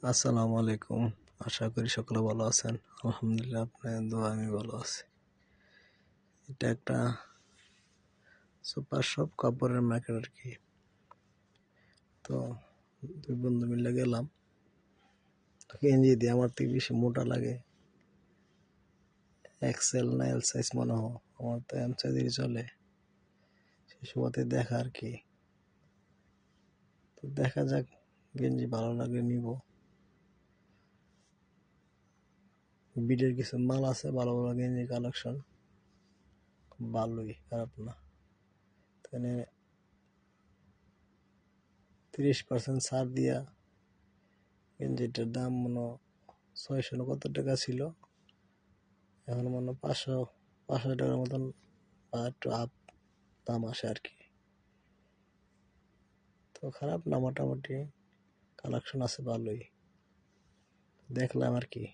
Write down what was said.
আসসালামু আলাইকুম। আশা করি সকলে ভালো আছেন। আলহামদুলিল্লাহ, আপনার দোয়া আমি ভালো আছি। এটা একটা সুপার শপ কাপড়ের মার্কেট আর কি। তো দুই বন্ধু মিলে গেলাম। গেঞ্জি দিয়ে আমার থেকে বেশি মোটা লাগে, এক্সেল না এল সাইজ মনে হয়, আমার তো এম সাইজেরই চলে। সে সময়তে দেখা আর কি। তো দেখা যাক, গেঞ্জি ভালো লাগে নিব। বিডের কিছু মাল আছে, ভালো ভালো গেঞ্জি কালেকশন, ভালোই, খারাপ না। এখানে 30% ছাড় দিয়া গেঞ্জিটার দাম মনে হয় 600 না কত টাকা ছিল, এখন মনে হয় 500 টাকার মতন বা একটু আপ দাম আসে আর কি। তো খারাপ না, মোটামুটি কালেকশন আছে ভালোই, দেখলাম আর কি।